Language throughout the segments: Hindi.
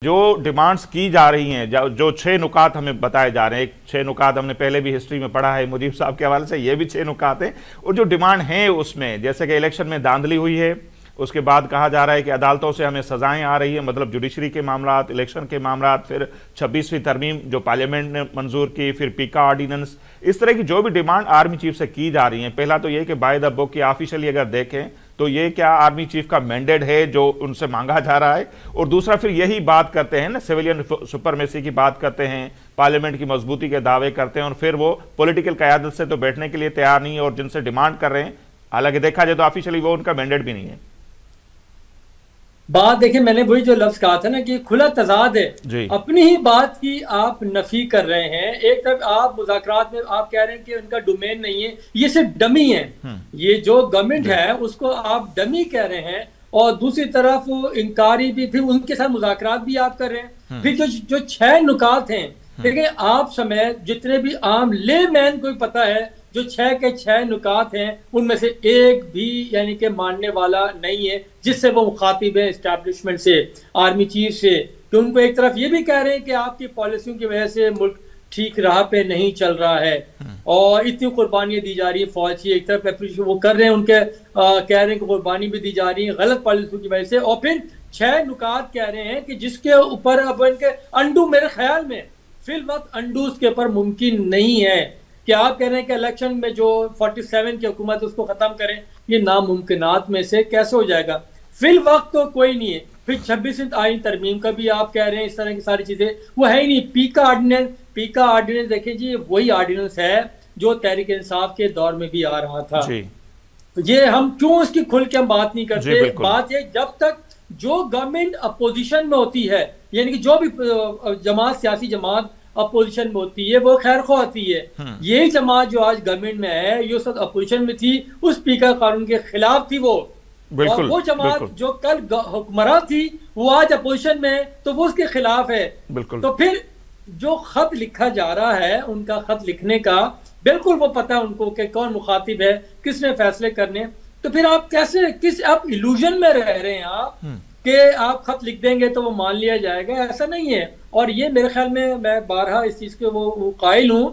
जो डिमांड्स की जा रही हैं, जो 6 नुकात हमें बताए जा रहे हैं, 6 नुकात हमने पहले भी हिस्ट्री में पढ़ा है मुजीब साहब के हवाले से, ये भी 6 नुकात हैं। और जो डिमांड हैं उसमें जैसे कि इलेक्शन में धांधली हुई है, उसके बाद कहा जा रहा है कि अदालतों से हमें सजाएं आ रही है, मतलब जुडिशरी के मामला, इलेक्शन के मामला, फिर 26वीं तरमीम जो पार्लियामेंट ने मंजूर की, फिर पीका ऑर्डिनेंस, इस तरह की जो भी डिमांड आर्मी चीफ से की जा रही है। पहला तो ये कि बाय द बुक की ऑफिशियली अगर देखें तो ये क्या आर्मी चीफ का मैंडेट है जो उनसे मांगा जा रहा है, और दूसरा फिर यही बात करते हैं ना, सिविलियन सुपरमेसी की बात करते हैं, पार्लियामेंट की मजबूती के दावे करते हैं, और फिर वो पॉलिटिकल क़यादत से तो बैठने के लिए तैयार नहीं है, और जिनसे डिमांड कर रहे हैं, हालांकि देखा जाए तो ऑफिशियली वो उनका मैंडेट भी नहीं है। बात देखिए, मैंने वही जो लफ्ज कहा था ना कि खुला तजाद है। अपनी ही बात की आप नफी कर रहे हैं। एक तरफ आप मुज़ाकरात में आप कह रहे हैं कि उनका डोमेन नहीं है, ये सिर्फ डमी है। ये जो गवर्नमेंट है उसको आप डमी कह रहे हैं, और दूसरी तरफ इंकारी भी, फिर उनके साथ मुज़ाकरात भी आप कर रहे हैं। फिर जो 6 नुकात हैं, देखिए आप समय जितने भी आम लेमैन को पता है जो 6 के 6 नुकात हैं उनमें से एक भी यानी कि मानने वाला नहीं है जिससे वो मुखातिब है एस्टैब्लिशमेंट से, आर्मी चीफ से। कि उनको एक तरफ ये भी कह रहे हैं कि आपकी पॉलिसियों की वजह से मुल्क ठीक राह पे नहीं चल रहा है और इतनी कुर्बानियां दी जा रही है फौज की, एक तरफ वो कर रहे हैं उनके कह रहे हैं कि कुर्बानी भी दी जा रही है गलत पॉलिसियों की वजह से, और फिर 6 नुकात कह रहे हैं कि जिसके ऊपर अब इनके अंडू, मेरे ख्याल में फिल वक्त अंडू उसके ऊपर मुमकिन नहीं है कि आप कह रहे हैं कि इलेक्शन में जो 47 की हुकूमत उसको खत्म करें, ये नामुमकिनात में से कैसे हो जाएगा। फिल वक्त तो कोई नहीं है। फिर 26वीं आईन तरमीम का भी आप कह रहे हैं, इस तरह की सारी चीजें वो है ही नहीं। पीका ऑर्डिनेंस देखिए जी, वही ऑर्डिनेंस है जो तहरीक इंसाफ के दौर में भी आ रहा था। ये हम क्यों इसकी खुल के हम बात नहीं करते। बात ये, जब तक जो गवर्नमेंट अपोजिशन में होती है, यानी कि जो भी जमात, सियासी जमात अपोजिशन में होती है, वो खैर खो होती है। यही जमात जो आज गवर्नमेंट में है, ये सब अपोजिशन में थी, उस पीका कानून के खिलाफ थी वो। और वो जमात जो कल हुक्मरान थी वो आज अपोजिशन में है, तो वो उसके खिलाफ है। तो फिर जो खत लिखा जा रहा है, उनका खत लिखने का बिल्कुल वो पता है उनको कि कौन मुखातिब है, किसने फैसले करने। तो फिर आप कैसे आप इल्यूजन में रह रहे हैं आप कि आप खत लिख देंगे तो वो मान लिया जाएगा, ऐसा नहीं है। और ये मेरे ख्याल में, मैं बारहा इस चीज के वो कायल हूं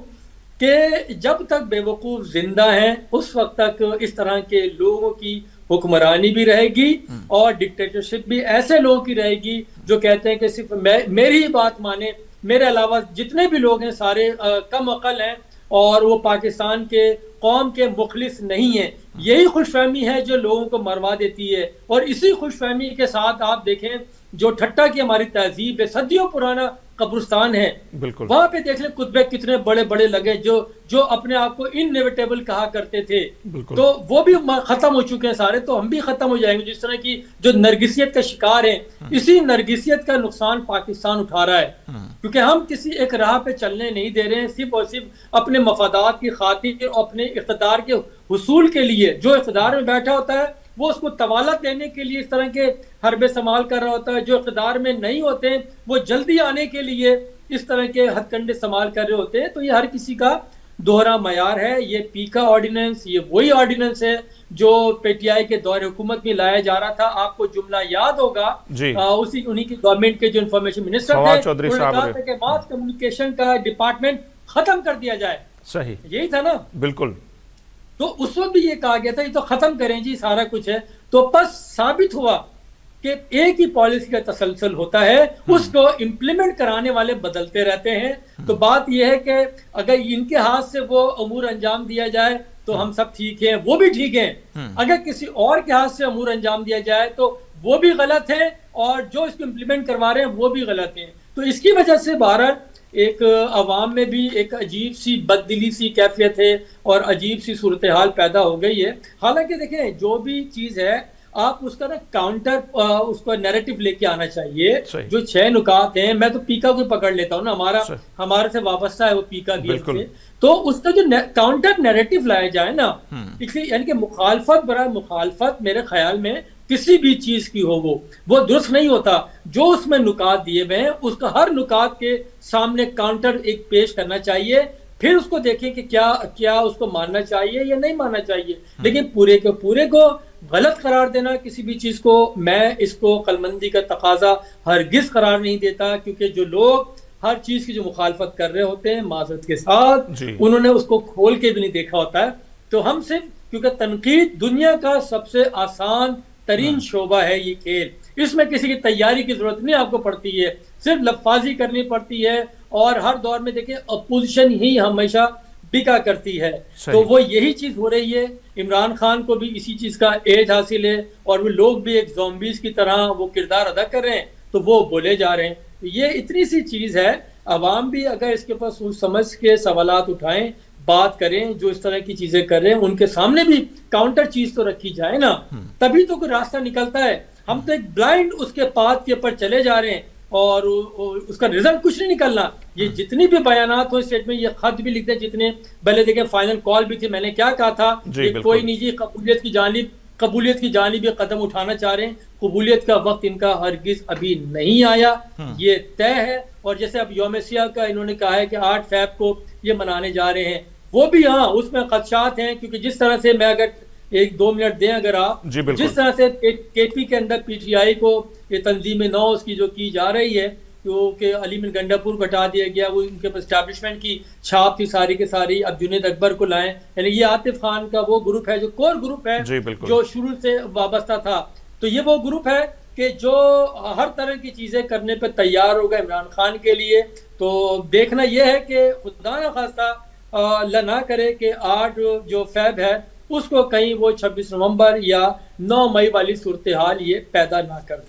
कि जब तक बेवकूफ जिंदा हैं उस वक्त तक इस तरह के लोगों की हुक्मरानी भी रहेगी और डिक्टेटरशिप भी ऐसे लोगों की रहेगी जो कहते हैं कि सिर्फ मेरी ही बात माने, मेरे अलावा जितने भी लोग हैं सारे कम अकल हैं और वो पाकिस्तान के कौम के मुखलिस नहीं है। यही खुशफहमी है जो लोगों को मरवा देती है। और इसी खुशफहमी के साथ आप देखें जो ठट्टा की हमारी तहजीब है, सदियों पुराना कब्रिस्तान है, वहां पे देख लें कुतबे कितने बड़े बड़े लगे जो अपने आप को इनएविटेबल कहा करते थे, तो वो भी खत्म हो चुके हैं सारे, तो हम भी खत्म हो जाएंगे। जिस तरह की जो नरगिसियत का शिकार है, इसी नरगिसियत का नुकसान पाकिस्तान उठा रहा है, क्योंकि हम किसी एक राह पे चलने नहीं दे रहे हैं, सिर्फ और सिर्फ अपने मफादात की खातिर, अपने इख्तिदार के हुसूल के लिए। जो इख्तिदार में बैठा होता है वो उसको तवालत देने के लिए इस तरह के हरबे इस्तेमाल कर रहा होता है, जो इख्तिदार में नहीं होते हैं वो जल्दी आने के लिए इस तरह के हथकंडे इस्तेमाल कर रहे होते हैं। तो ये हर किसी का दोहरा मयार है। ये पीका ऑर्डिनेंस, ये वही ऑर्डिनेंस है जो पीटीआई के दौरे हुकूमत में लाया जा रहा था। आपको जुमला याद होगा, उन्हीं की गवर्नमेंट के जो इंफॉर्मेशन मिनिस्टर थे, उन्होंने कहा था कि मास कम्युनिकेशन का डिपार्टमेंट खत्म कर दिया जाए। सही, यही था ना। बिल्कुल। तो उस वक्त भी ये कहा गया था ये तो खत्म करें जी, सारा कुछ है। तो बस साबित हुआ कि एक ही पॉलिसी का तसलसल होता है, उसको इम्प्लीमेंट कराने वाले बदलते रहते हैं। तो बात यह है कि अगर इनके हाथ से वो अमूर अंजाम दिया जाए तो हम सब ठीक हैं, वो भी ठीक हैं। अगर किसी और के हाथ से अमूर अंजाम दिया जाए तो वो भी गलत है, और जो इसको इम्प्लीमेंट करवा रहे हैं वो भी गलत है। तो इसकी वजह से भारत एक अवाम में भी एक अजीब सी बददिली सी कैफियत है और अजीब सी सूरत हाल पैदा हो गई है। हालांकि देखें, जो भी चीज़ है आप उसका ना काउंटर, उसको नैरेटिव लेके आना चाहिए। जो 6 नुकात हैं, मैं तो पीका को पकड़ लेता हूँ ना, हमारे से वाबस्ता है वो पीका गेम से, तो उसका जो काउंटर नैरेटिव लाया जाए ना, इसलिए यानी कि मुखालफत बरा मुखालफत मेरे ख्याल में किसी भी चीज की हो वो दुरुस्त नहीं होता। जो उसमें नुकात दिए हुए हैं उसका हर नुकात के सामने काउंटर एक पेश करना चाहिए, फिर उसको देखें कि क्या क्या उसको मानना चाहिए या नहीं मानना चाहिए। लेकिन पूरे के पूरे को गलत करार देना किसी भी चीज को, मैं इसको कलमंदी का तकाजा हरगिज करार नहीं देता, क्योंकि जो लोग हर चीज की जो मुखालफत कर रहे होते हैं माजरत के साथ, उन्होंने उसको खोल के भी नहीं देखा होता है। तो हम सिर्फ, क्योंकि तनकीद दुनिया का सबसे आसान तरीन शोबा है ये खेल, इसमें किसी की तैयारी की जरूरत नहीं आपको पड़ती है, सिर्फ लफाजी करनी पड़ती है। और हर दौर में देखिए अपोजिशन ही हमेशा बिका करती है, तो वो यही चीज हो रही है। इमरान खान को भी इसी चीज का एज हासिल है और वो लोग भी एक ज़ॉम्बीज़ की तरह वो किरदार अदा कर रहे हैं, तो वो बोले जा रहे हैं। ये इतनी सी चीज है, अवाम भी अगर इसके ऊपर सोच समझ के सवालात उठाएं, बात करें, जो इस तरह की चीजें कर रहे हैं उनके सामने भी काउंटर चीज तो रखी जाए ना, तभी तो कोई रास्ता निकलता है। हम तो एक ब्लाइंड उसके पाथ के ऊपर चले जा रहे हैं और उसका रिजल्ट कुछ नहीं निकलना। ये जितनी भी बयानात हो स्टेट में, ये खत भी लिखते हैं जितने, पहले देखें फाइनल कॉल भी थी, मैंने क्या कहा था, ये कोई निजी कबूलियत की जानिब कदम उठाना चाह रहे हैं, कबूलियत का वक्त इनका हरगिज अभी नहीं आया, ये तय है। और जैसे अब यौम सियाह का इन्होंने कहा है कि 8 फ़रवरी को ये मनाने जा रहे हैं, वो भी हाँ उसमें खदशात हैं, क्योंकि जिस तरह से, मैं अगर 1-2 मिनट दें अगर आप, जिस तरह से केपी के अंदर पीटीआई को ये तंजीम नौ उसकी जो की जा रही है, क्योंकि अली बिन गंडापुर को हटा दिया गया, वो उनके एस्टैब्लिशमेंट की छाप थी सारी के सारी, अब जुनेद अकबर को लाएं, यानी ये आतिफ खान का वो ग्रुप है जो कोर ग्रुप है जो शुरू से वाबस्ता था। तो ये वो ग्रुप है कि जो हर तरह की चीजें करने पर तैयार होगा इमरान खान के लिए। तो देखना यह है कि खुदा न खास्ता अल्लाह ना करे कि 8 जो फ़रवरी है उसको कहीं वो 26 नवंबर या 9 मई वाली सूरत हाल ये पैदा ना कर दे।